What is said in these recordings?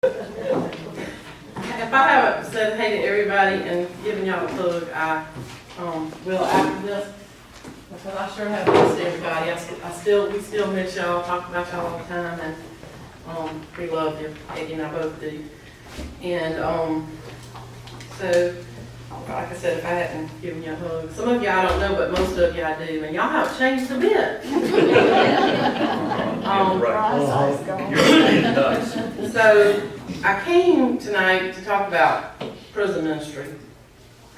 If I haven't said hey to everybody and given y'all a hug, I will after this, because I sure have missed everybody. We still miss y'all, talk about y'all all the time, and we love you. Peggy and I both do. And so, like I said, if I hadn't given you a hug, some of you I don't know, but most of you I do, and y'all haven't changed a bit. So I came tonight to talk about prison ministry,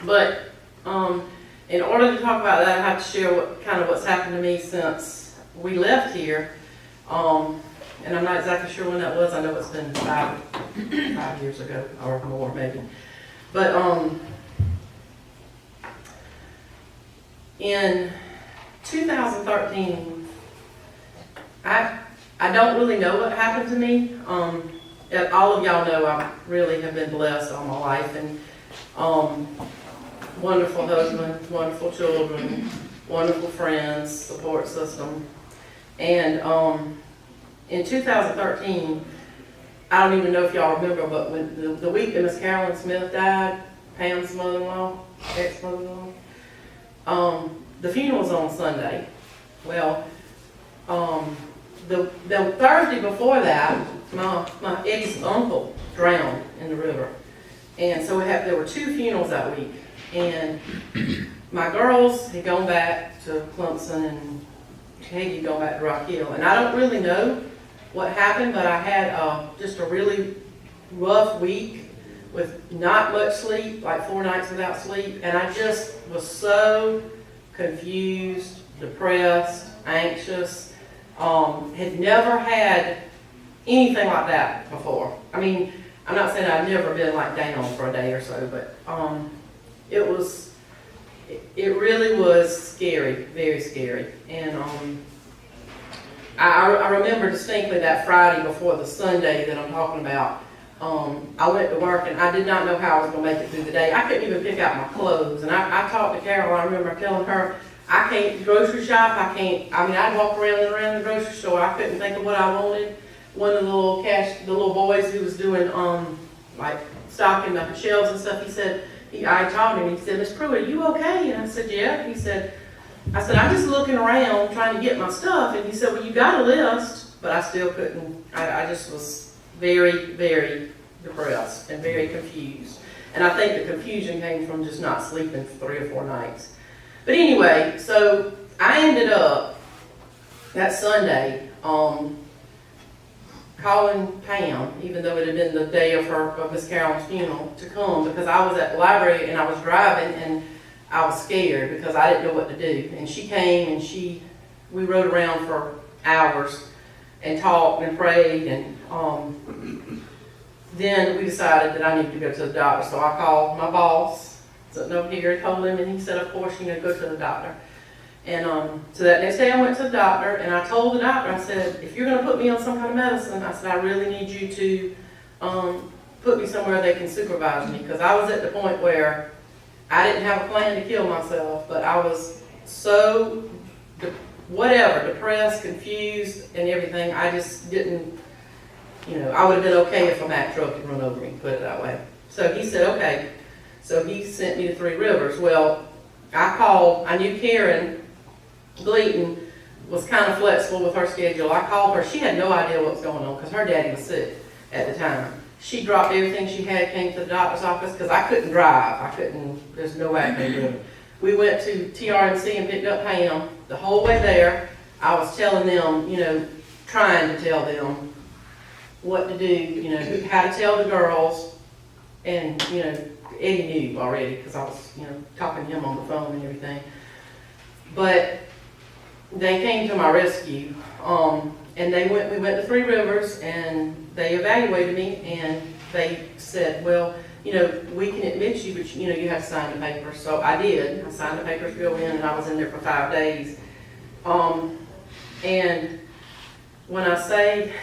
but in order to talk about that, I have to share what's happened to me since we left here, and I'm not exactly sure when that was. I know it's been 5 years ago or more maybe, but in 2013, I don't really know what happened to me. All of y'all know I really have been blessed all my life, and wonderful husband, wonderful children, wonderful friends, support system. And in 2013, I don't even know if y'all remember, but when the week that Miss Carolyn Smith died, Pam's mother-in-law, ex-mother-in-law, the funeral was on Sunday. Well, the Thursday before that, my Eddie's uncle drowned in the river. And so there were 2 funerals that week. And my girls had gone back to Clemson and Peggy had gone back to Rock Hill. And I don't really know what happened, but I had just a really rough week with not much sleep, like 4 nights without sleep. And I just was so confused, depressed, anxious. Had never had anything like that before. I mean, I'm not saying I've never been like down for a day or so, but it really was scary, very scary. And I remember distinctly that Friday before the Sunday that I'm talking about. I went to work and I did not know how I was going to make it through the day. I couldn't even pick out my clothes. And I talked to Carol. I remember telling her, I can't grocery shop. I'd walk around and around the grocery store. I couldn't think of what I wanted. One of the little boys who was doing like stocking the shelves and stuff, I talked to him. He said, "Miss Pruett, are you okay?" And I said, "Yeah." I said, "I'm just looking around trying to get my stuff." And he said, "Well, you got a list," but I still couldn't. I just was very, very depressed and very confused. And I think the confusion came from just not sleeping for 3 or 4 nights. But anyway, so I ended up that Sunday calling Pam, even though it had been the day of Miss Carolyn's funeral, to come, because I was at the library and I was driving and I was scared because I didn't know what to do. And she came and we rode around for hours and talked and prayed, and then we decided that I needed to go to the doctor. So I called my boss, sitting over here, told him, and he said, "Of course, go to the doctor." And so that next day I went to the doctor, and I told the doctor, I said, "If you're going to put me on some kind of medicine," I said, "I really need you to put me somewhere they can supervise me," because I was at the point where I didn't have a plan to kill myself, but I was so, depressed, confused, and everything. I just didn't, I would have been okay if a Mack truck had run over me, put it that way. So he said, okay. So he sent me to 3 Rivers. Well, I knew Karen Gleaton was kind of flexible with her schedule. I called her. She had no idea what was going on because her daddy was sick at the time. She dropped everything she had, came to the doctor's office because I couldn't drive. There's no way I could do it. We went to TRNC and picked up Pam. The whole way there, I was telling them, trying to tell them what to do, how to tell the girls. And, Eddie knew already because I was, talking to him on the phone and everything. But they came to my rescue, and we went to 3 Rivers, and they evaluated me, and they said, "Well, we can admit you, but you have to sign the papers." So I did. I signed the papers to go in, and I was in there for 5 days. And when I say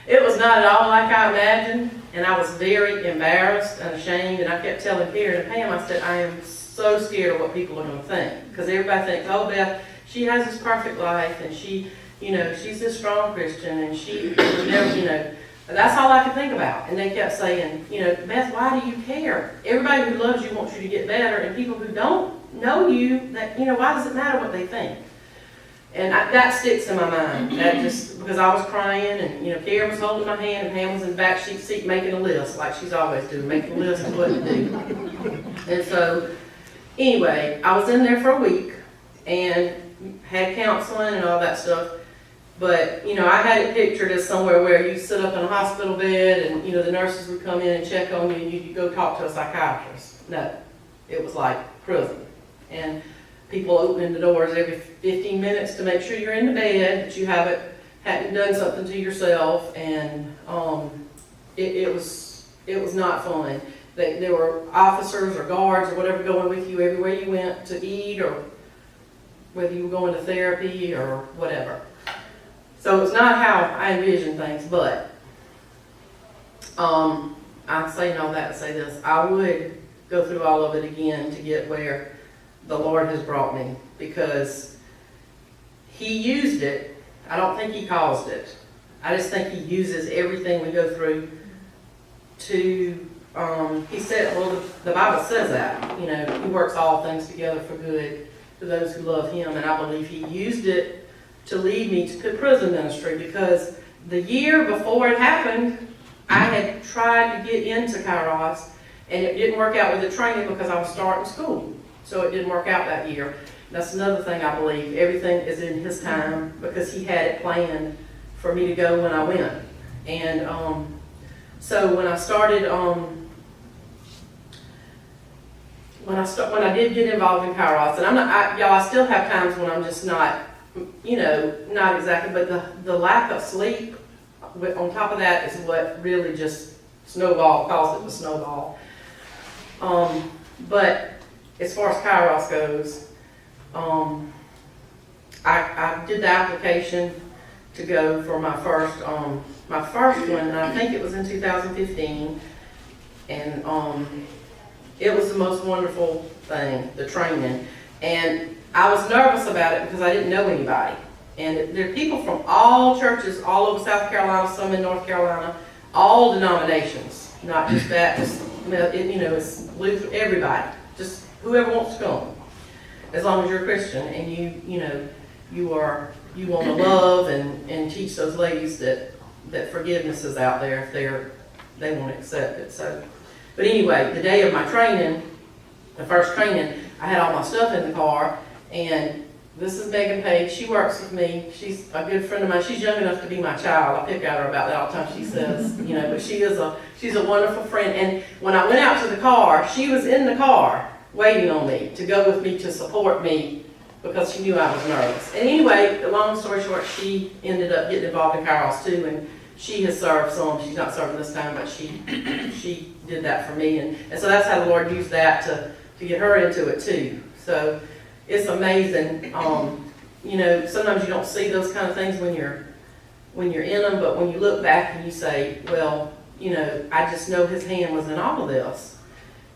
it was not at all like I imagined, and I was very embarrassed and ashamed, and I kept telling Karen and Pam, I said, "I am so scared of what people are going to think," because everybody thinks, "Oh, Beth, she has this perfect life, and she's this strong Christian, and she would never, That's all I could think about. And they kept saying, you know, Beth, why do you care? Everybody who loves you wants you to get better, and people who don't know you, that, you know, why does it matter what they think? And that sticks in my mind. That just, because I was crying, and, you know, Karen was holding my hand, and Pam was in the back seat making a list, like she's always doing, making a list of what to do. And so, anyway, I was in there for a week, and had counseling and all that stuff. But, you know, I had it pictured as somewhere where you sit up in a hospital bed and, you know, the nurses would come in and check on you and you'd go talk to a psychiatrist. No, it was like prison. And people opening the doors every 15 minutes to make sure you're in the bed, that you hadn't done something to yourself. And it was not fun. There were officers or guards or whatever going with you everywhere you went to eat, or whether you were going to therapy or whatever. So it's not how I envision things, but I'm saying all that to say this. I would go through all of it again to get where the Lord has brought me, because He used it. I don't think He caused it. I just think He uses everything we go through to, He said, well, the Bible says that, you know, He works all things together for good to those who love Him, and I believe He used it to lead me to prison ministry, because the year before it happened, I had tried to get into Kairos, and it didn't work out with the training because I was starting school. So it didn't work out that year. That's another thing I believe. Everything is in His time, because He had it planned for me to go when I went. And so when I started, when I did get involved in Kairos, and I still have times when I'm just not, you know, not exactly, but the lack of sleep on top of that is what really just caused it to snowball. But as far as Kairos goes, I did the application to go for my first one, and I think it was in 2015, and it was the most wonderful thing, the training. And I was nervous about it because I didn't know anybody. And there are people from all churches all over South Carolina, some in North Carolina, all denominations, not just Baptist, you know, it's Lutheran, everybody, just whoever wants to come, as long as you're a Christian and you want to love and teach those ladies that forgiveness is out there if they won't accept it. So, but anyway, the day of my training, the first training, I had all my stuff in the car, and this is Megan Page. She works with me. She's a good friend of mine. She's young enough to be my child. I pick at her about that all the time. She says, you know, but she's a wonderful friend. And when I went out to the car, she was in the car waiting on me to go with me to support me, because she knew I was nervous. And anyway, long story short, she ended up getting involved in Kairos too, and she has served some. She's not serving this time, but she did that for me. And so that's how the Lord used that to get her into it too. So it's amazing. You know, sometimes you don't see those kind of things when you're in them, but when you look back and you say, well, you know, I just know His hand was in all of this,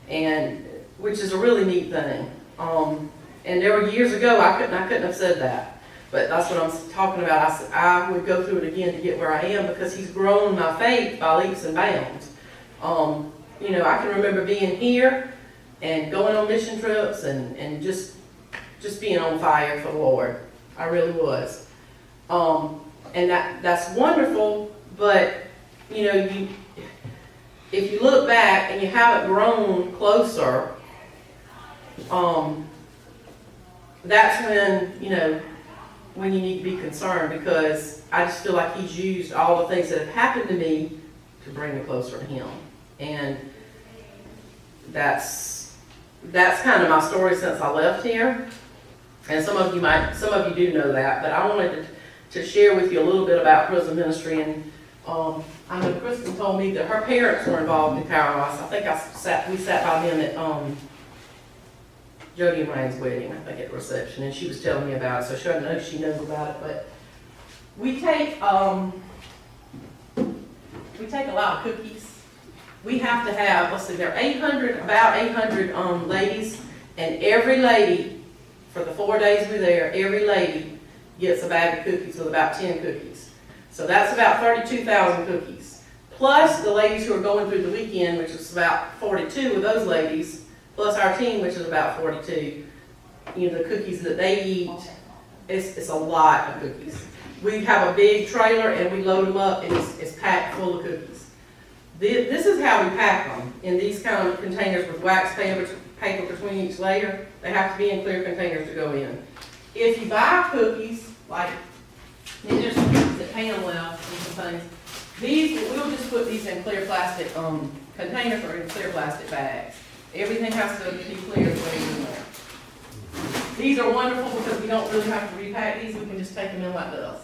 and which is a really neat thing. And there were years ago I couldn't have said that, but that's what I'm talking about. I would go through it again to get where I am, because He's grown my faith by leaps and bounds. You know, I can remember being here and going on mission trips and just being on fire for the Lord. I really was. And that's wonderful, but, you know, if you look back and you haven't grown closer, that's when, you know, when you need to be concerned, because I just feel like He's used all the things that have happened to me to bring me closer to Him. And that's kind of my story since I left here. And some of you do know that, but I wanted to share with you a little bit about prison ministry. And I know Kristen told me that her parents were involved in Kairos. I think we sat by them at Jody and Ryan's wedding, I think at the reception, and she was telling me about it, so she knows about it. But we take a lot of cookies. We have to have, let's see, there are about 800 ladies, and every lady, for the 4 days we're there, every lady gets a bag of cookies with about 10 cookies. So that's about 32,000 cookies plus the ladies who are going through the weekend, which is about 42 of those ladies, plus our team, which is about 42. You know, the cookies that they eat, it's a lot of cookies. We have a big trailer and we load them up and it's packed full of cookies. This is how we pack them, in these kind of containers with wax paper between each layer. They have to be in clear containers to go in. If you buy cookies, like these are some cookies that Pam left and some things, we'll just put these in clear plastic containers or in clear plastic bags. Everything has to be clear the way it's in there. These are wonderful because we don't really have to repack these. We can just take them in like this.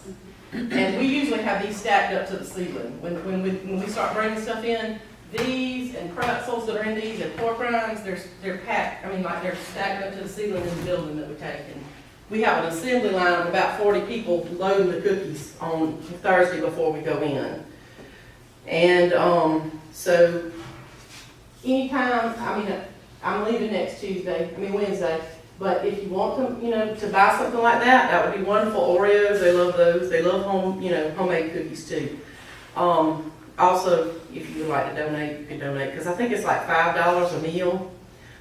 And we usually have these stacked up to the ceiling. When we start bringing stuff in, these and pretzels that are in these and pork rinds, they're packed. I mean, like they're stacked up to the ceiling in the building that we take. And we have an assembly line of about 40 people loading the cookies on Thursday before we go in. And so anytime, I'm leaving next Wednesday. But if you want to, to buy something like that, that would be wonderful. Oreos, they love those. They love homemade cookies too. Also, if you would like to donate, you can donate, because I think it's like $5 a meal.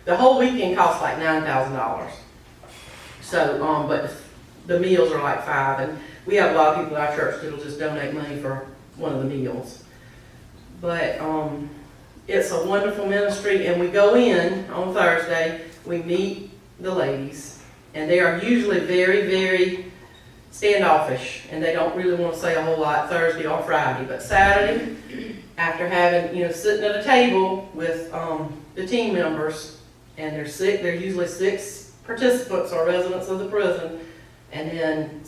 The whole weekend costs like $9,000. So, but the meals are like $5, and we have a lot of people at our church that'll just donate money for one of the meals. But it's a wonderful ministry, and we go in on Thursday, we meet the ladies, and they are usually very, very standoffish, and they don't really want to say a whole lot Thursday or Friday. But Saturday, after having, sitting at a table with the team members, and they're usually 6 participants or residents of the prison, and then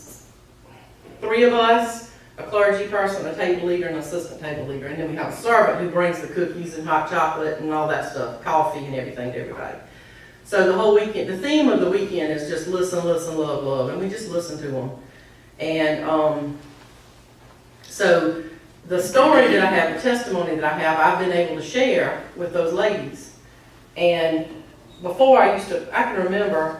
3 of us, a clergy person, a table leader, and an assistant table leader, and then we have a servant who brings the cookies and hot chocolate and all that stuff, coffee and everything to everybody. So the whole weekend, the theme of the weekend is just listen, love, love, and we just listen to them. And so the story that I have, the testimony that I have, I've been able to share with those ladies. And before I can remember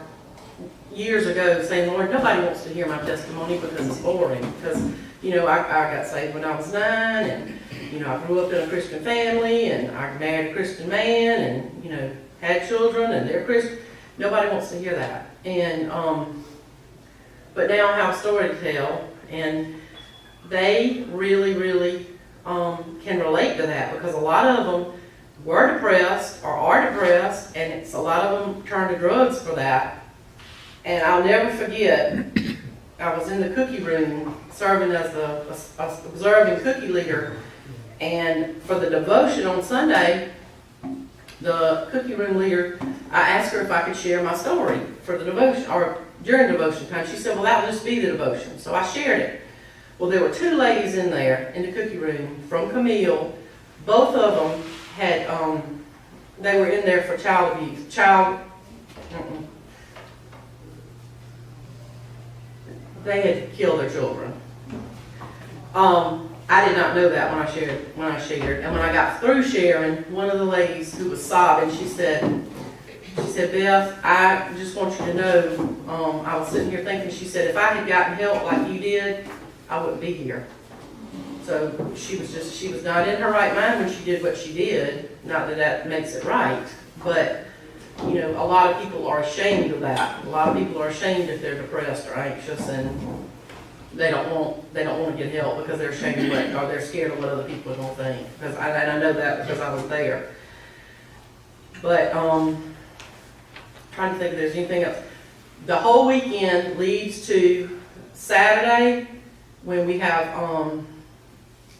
years ago saying, Lord, nobody wants to hear my testimony because it's boring. Because, I got saved when I was 9, and, I grew up in a Christian family, and I married a Christian man, and, had children, and they're Christian. Nobody wants to hear that. And, but now I have a story to tell, and they really, really can relate to that, because a lot of them were depressed or are depressed, and a lot of them turn to drugs for that. And I'll never forget, I was in the cookie room serving as the observing cookie leader, and for the devotion on Sunday, the cookie room leader, I asked her if I could share my story for the devotion, or during devotion time. She said, well, that will just be the devotion. So I shared it. Well, there were 2 ladies in there in the cookie room from Camille. Both of them had, they were in there for child abuse. They had killed their children. I did not know that when I shared. And when I got through sharing, one of the ladies who was sobbing, she said, Beth, I just want you to know, I was sitting here thinking, she said, if I had gotten help like you did, I wouldn't be here. So she was not in her right mind when she did what she did. Not that makes it right, but a lot of people are ashamed of that. A lot of people are ashamed if they're depressed or anxious, and they don't want to get help because they're ashamed of or they're scared of what other people are going to think. And I know that because I was there. But trying to think if there's anything else. The whole weekend leads to Saturday, when we have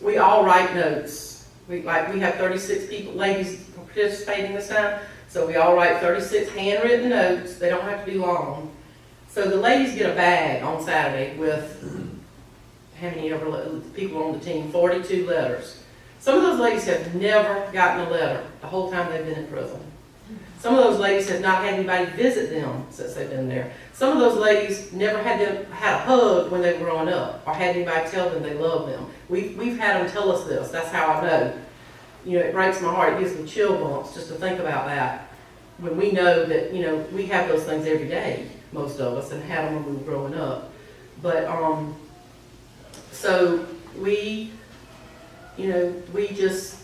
we all write notes. We have 36 people, ladies participating this time, so we all write 36 handwritten notes. They don't have to be long. So the ladies get a bag on Saturday with how many people on the team? 42 letters. Some of those ladies have never gotten a letter the whole time they've been in prison. Some of those ladies have not had anybody visit them since they've been there. Some of those ladies never had a hug when they were growing up, or had anybody tell them they love them. We've had them tell us this. That's how I know. It breaks my heart. It gives me chill bumps just to think about that. When we know that, we have those things every day, most of us, and had them when we were growing up. But, so we you know, we just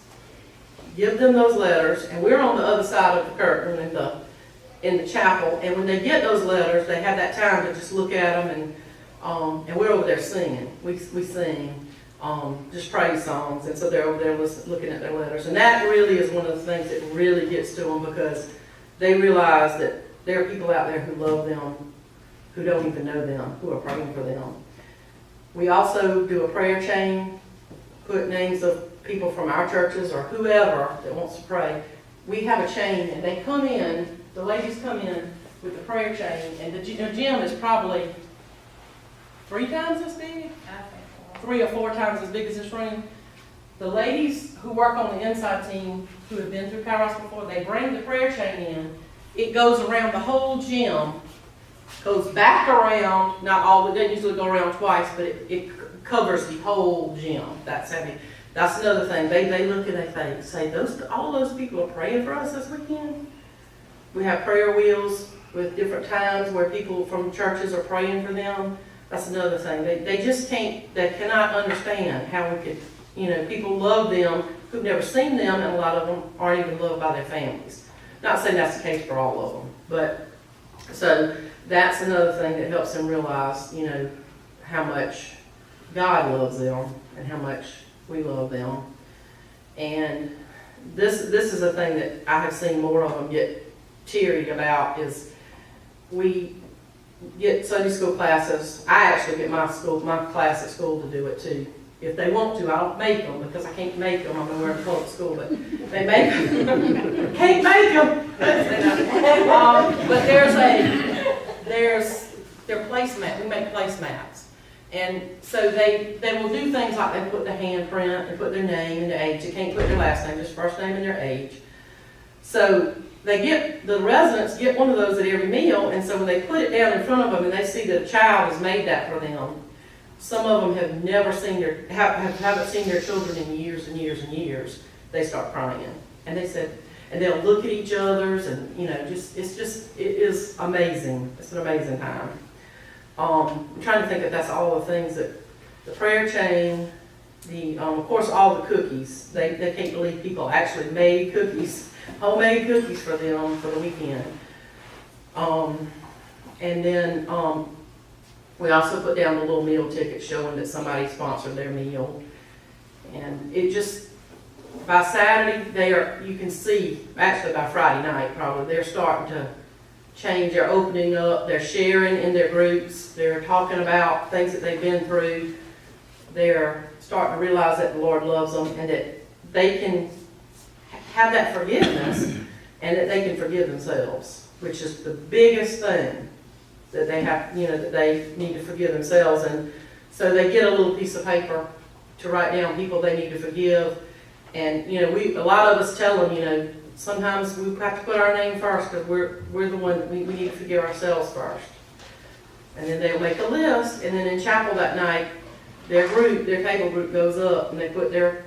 give them those letters, and we're on the other side of the curtain in the chapel, and when they get those letters, they have that time to just look at them, and we're over there singing. We sing just praise songs, and so they're over there looking at their letters, and that really is one of the things that really gets to them, because they realize that there are people out there who love them, who don't even know them, who are praying for them. We also do a prayer chain, put names of people from our churches or whoever that wants to pray. We have a chain, and they come in, the ladies come in with the prayer chain, and the gym is probably 3 times as big, 3 or 4 times as big as this room. The ladies who work on the inside team, who have been through Kairos before, they bring the prayer chain in. It goes around the whole gym, goes back around, not all, it doesn't usually go around twice, but it covers the whole gym. That's heavy. That's another thing. They look and they say, all those people are praying for us this weekend. We have prayer wheels with different times where people from churches are praying for them. That's another thing. They just cannot understand how we could, you know, people love them who've never seen them, and a lot of them aren't even loved by their families. Not saying that's the case for all of them, but so that's another thing that helps them realize, you know, how much God loves them and how much we love them. And this is a thing that I have seen more of them get teary about, is we get Sunday school classes. I actually get my class at school to do it too. If they want to, I don't make them, because I can't make them. I'm going to wear a public school, but they make them. Can't make them. But they're placemat. We make placemats. And so they will do things like they put the handprint, they put their name and their age. They can't put their last name, just first name and their age. So the residents get one of those at every meal, and so when they put it down in front of them and they see that a child has made that for them, some of them have never seen haven't seen their children in years and years and years. They start crying, and they said, and they'll look at each other's, and you know, it is amazing. It's an amazing time. I'm trying to think if that's all the things that the prayer chain, of course, all the cookies. They can't believe people actually made cookies, homemade cookies for them for the weekend. And then we also put down the little meal ticket showing that somebody sponsored their meal. And it just, by Saturday, you can see, actually by Friday night probably, they're starting to change. They're opening up, they're sharing in their groups, they're talking about things that they've been through. They're starting to realize that the Lord loves them, and that they can have that forgiveness, and that they can forgive themselves, which is the biggest thing that they have, you know, that they need to forgive themselves. And so they get a little piece of paper to write down people they need to forgive. And, you know, a lot of us tell them, you know, sometimes we have to put our name first, because we're the one, we need to forgive ourselves first. And then they'll make a list, and then in chapel that night, their table group goes up, and they put their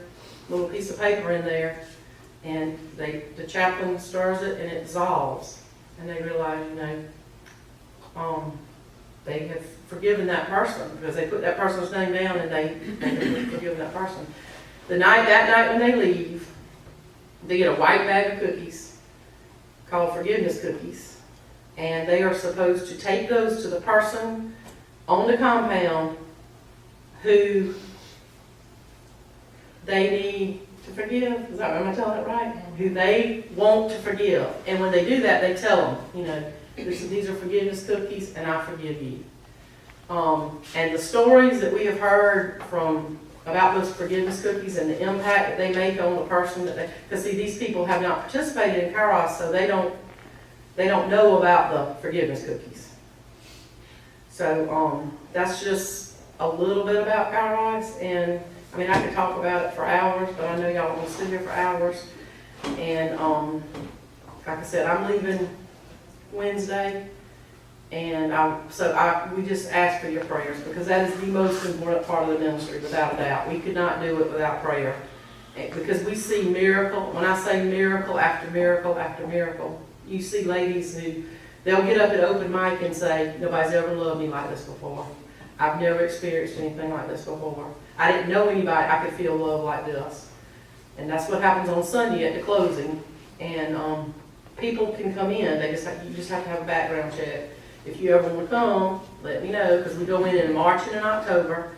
little piece of paper in there, and the chaplain stirs it, and it dissolves. And they realize, you know, they have forgiven that person, because they put that person's name down, and they have forgiven that person. That night when they leave, they get a white bag of cookies called forgiveness cookies, and they are supposed to take those to the person on the compound who they need to forgive. Am I telling it right? Who they want to forgive. And when they do that, they tell them, you know, these are forgiveness cookies, and I forgive you. And the stories that we have heard about those forgiveness cookies and the impact that they make on the person because see, these people have not participated in Kairos, so they don't know about the forgiveness cookies. So that's just a little bit about Kairos, and I mean, I could talk about it for hours, but I know y'all want to sit here for hours. And like I said, I'm leaving Wednesday, and we just ask for your prayers, because that is the most important part of the ministry, without a doubt. We could not do it without prayer, because we see miracle. When I say miracle after miracle after miracle, you see ladies who they'll get up at open mic and say, nobody's ever loved me like this before. I've never experienced anything like this before. I didn't know anybody I could feel love like this. And that's what happens on Sunday at the closing. And people can come in. You just have to have a background check. If you ever want to come, let me know, because we go in March and in October.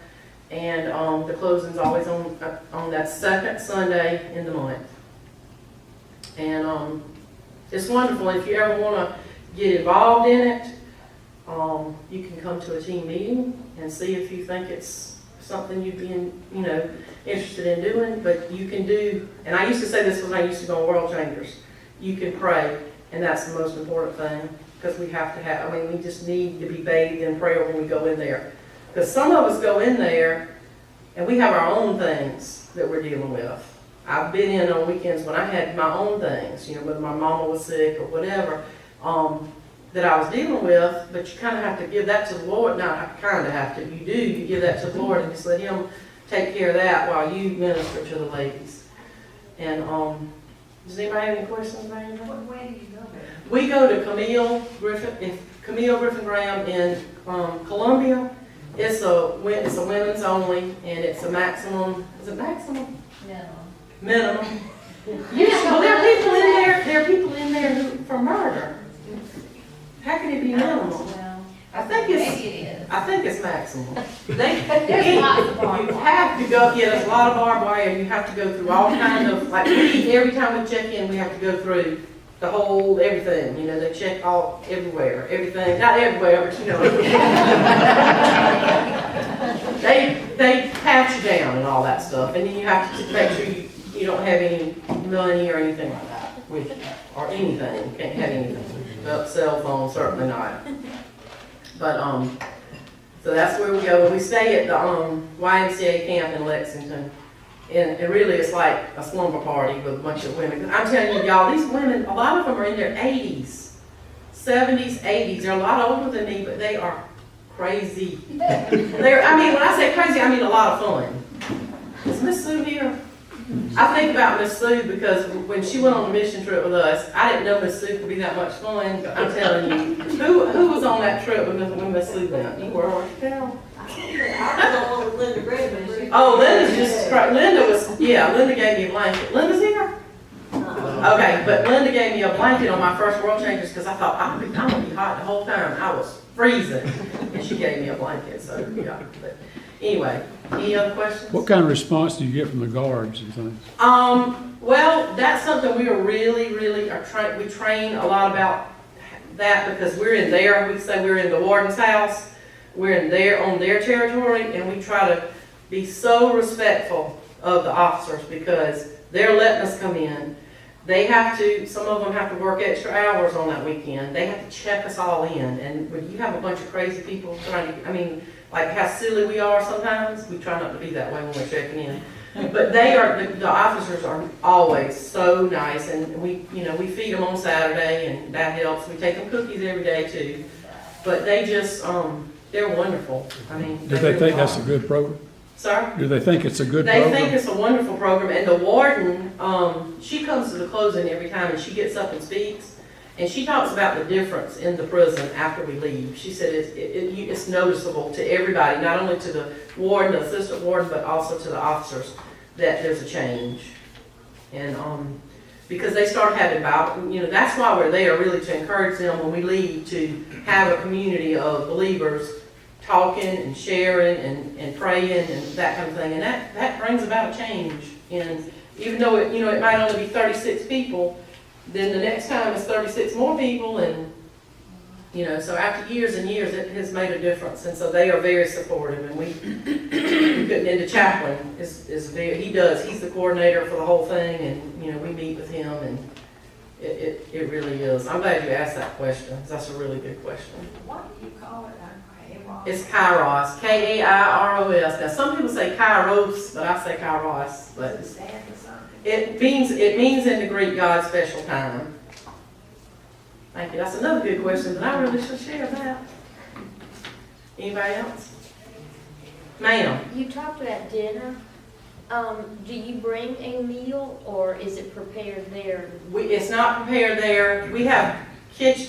And the closing's always on that second Sunday in the month. And it's wonderful. If you ever want to get involved in it, you can come to a team meeting and see if you think it's something you'd be interested in doing. But you can do, and I used to say this when I used to go on World Changers, you can pray, and that's the most important thing, because we have to have, we just need to be bathed in prayer when we go in there. Because some of us go in there and we have our own things that we're dealing with. I've been in on weekends when I had my own things, whether my mama was sick or whatever, that I was dealing with, but you kind of have to give that to the Lord. Not kind of have to, you do, you give that to the Lord and just let Him take care of that while you minister to the ladies. And does anybody have any questions about anything? Where do you go there? We go to Camille Griffin Graham in Columbia. It's a women's only, and it's a maximum. Is it maximum? No. Minimum. Yes. Well, there are people in there. There are people in there who for murder. How can it be minimal? Well, I think it's maximum. There's lots of barbed You wire. have to go. Yeah, there's a lot of barbed wire. You have to go through all kinds of every time we check in, we have to go through the whole everything. They check all everywhere, everything. Not everywhere, but they pat you down and all that stuff, and then you have to make sure you don't have any money or anything like that with you, or anything. You can't have anything. Cell phone, certainly not. But so that's where we go. We stay at the YMCA camp in Lexington, and really it's like a slumber party with a bunch of women. I'm telling you, y'all, these women, a lot of them are in their 80s, 70s, 80s. They're a lot older than me, but they are crazy. When I say crazy, I mean a lot of fun. Is Miss Sue here? I think about Miss Sue because when she went on the mission trip with us, I didn't know Miss Sue could be that much fun. I'm telling you, who was on that trip when Miss Sue went? You were, weren't you? I was on one with Linda Redmond. Oh, Linda's just Linda gave me a blanket. Linda's here? Okay, but Linda gave me a blanket on my first World Changers because I thought I'm gonna be hot the whole time. I was freezing, and she gave me a blanket. So yeah. But anyway, any other questions? What kind of response do you get from the guards and things? Well, that's something we are really we train a lot about that because we're in there. We say we're in the warden's house. We're in there on their territory, and we try to be so respectful of the officers because they're letting us come in. They have to, some of them have to work extra hours on that weekend. They have to check us all in. And when you have a bunch of crazy people trying to, like how silly we are sometimes, we try not to be that way when we're checking in. But the officers are always so nice, and we feed them on Saturday, and that helps. We take them cookies every day too. But they just, they're wonderful. Do they think that's a good program? Sorry? Do they think it's a good They program? think it's a wonderful program, and the warden, she comes to the closing every time, and she gets up and speaks, and she talks about the difference in the prison after we leave. She said it's noticeable to everybody, not only to the warden, the assistant warden, but also to the officers, that there's a change. And because they start having Bible, that's why we're there, really, to encourage them when we leave, to have a community of believers talking and sharing and praying and that kind of thing, and that brings about a change. And even though it might only be 36 people, then the next time it's 36 more people, and so after years and years, it has made a difference. And so they are very supportive. And we couldn't. And the chaplain is very. He's the coordinator for the whole thing, and we meet with him, and it really is. I'm glad you asked that question. That's a really good question. What do you call it? It's Kairos, K-A-I-R-O-S. Now, some people say Kairos, but I say Kairos. But it means in the Greek God's special time. Thank you. That's another good question, but I really should share that. Anybody else? Ma'am. You talked about dinner. Do you bring a meal, or is it prepared there? It's not prepared there. We have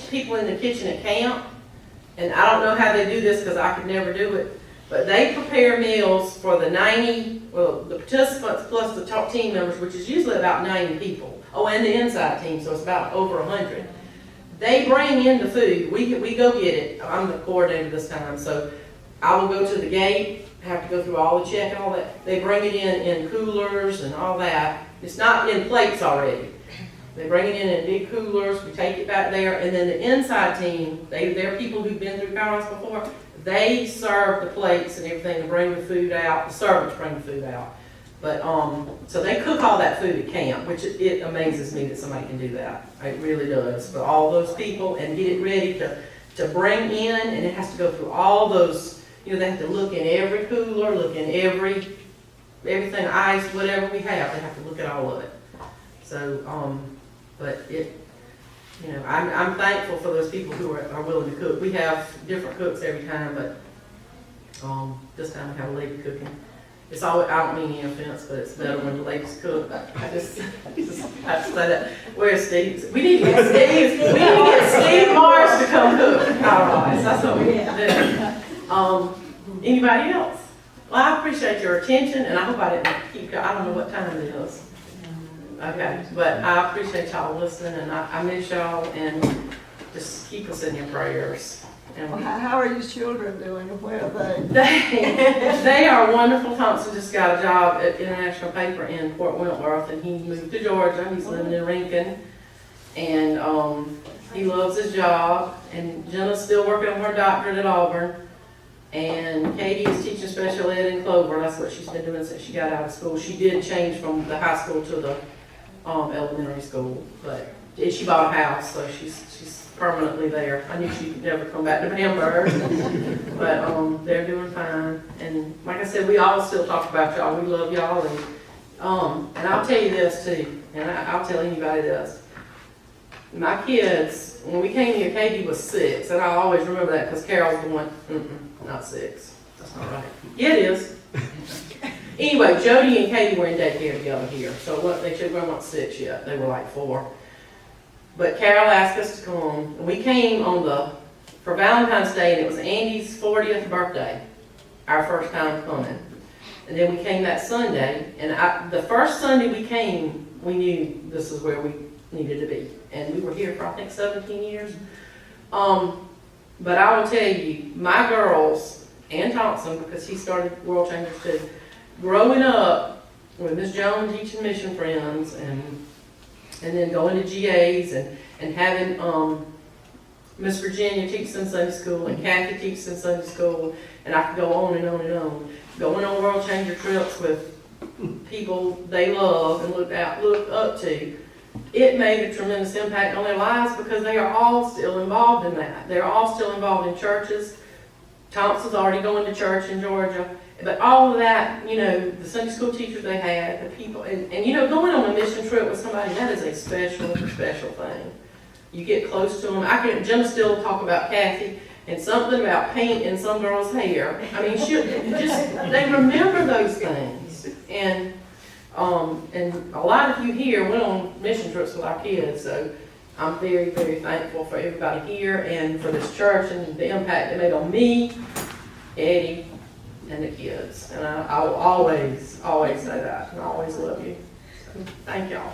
people in the kitchen at camp. And I don't know how they do this because I could never do it. But they prepare meals for the 90, well, the participants plus the top team members, which is usually about 90 people. Oh, and the inside team, so it's about over 100. They bring in the food. We go get it. I'm the coordinator this time, so I will go to the gate, have to go through all the check and all that. They bring it in coolers and all that. It's not in plates already. They bring it in big coolers. We take it back there, and then the inside team, they're people who've been through powerhouse before. They serve the plates and everything and bring the food out. The servants bring the food out. But, so they cook all that food at camp, which it amazes me that somebody can do that. It really does. For all those people and get it ready to bring in, and it has to go through all those, you know, they have to look in every cooler, look in everything, ice, whatever we have, they have to look at all of it. So, but it, you know, I'm thankful for those people who are willing to cook. We have different cooks every time, but this time we have a lady cooking. It's always, I don't mean any offense, but it's better when the ladies cook. I just have to say that. Where's Steve? We need to get Steve. We need to get Steve Morris to come cook. All right, that's what we need to do. Anybody else? Well, I appreciate your attention, and I hope I didn't keep you. I don't know what time it is. Okay, but I appreciate y'all listening, and I miss y'all, and just keep us in your prayers. And Well, how are your children doing, and where are they? they are wonderful. Thompson just got a job at International Paper in Fort Wentworth, and he moved to Georgia. He's living in Lincoln, and he loves his job. And Jenna's still working on her doctorate at Auburn, and Katie is teaching special ed in Clover. That's what she's been doing since she got out of school. She did change from the high school to the elementary school, but she bought a house, so she's permanently there. I knew she'd never come back to Hamburg, but they're doing fine. And like I said, we all still talk about y'all. We love y'all, and I'll tell you this too, and I'll tell anybody this. My kids, when we came here, Katie was 6, and I always remember that because Carol's the one, not 6. That's not right. Yeah, it is. Anyway, Jody and Katie were in daycare together here, so they weren't 6 yet. They were like 4. But Carol asked us to come, and we came for Valentine's Day, and it was Andy's 40th birthday, our first time coming. And then we came that Sunday, and the first Sunday we came, we knew this is where we needed to be. And we were here for, I think, 17 years. But I will tell you, my girls, and Thompson, because he started World Changers too, growing up with Miss Jones teaching Mission Friends, and then going to GAs and having Miss Virginia teach in Sunday school and Kathy teach in Sunday school, and I could go on and on and on. Going on World Changer trips with people they love and look up to, it made a tremendous impact on their lives because they are all still involved in that. They're all still involved in churches. Thompson's already going to church in Georgia. But all of that, you know, the Sunday school teachers they had, the people, and you know, going on a mission trip with somebody, that is a special, special thing. You get close to them. Jim still talk about Kathy and something about paint in some girl's hair. I mean, they remember those things. And a lot of you here went on mission trips with our kids, so I'm very, very thankful for everybody here and for this church and the impact it made on me, Eddie, and the kids. And I will always say that, and I always love you. So, thank y'all.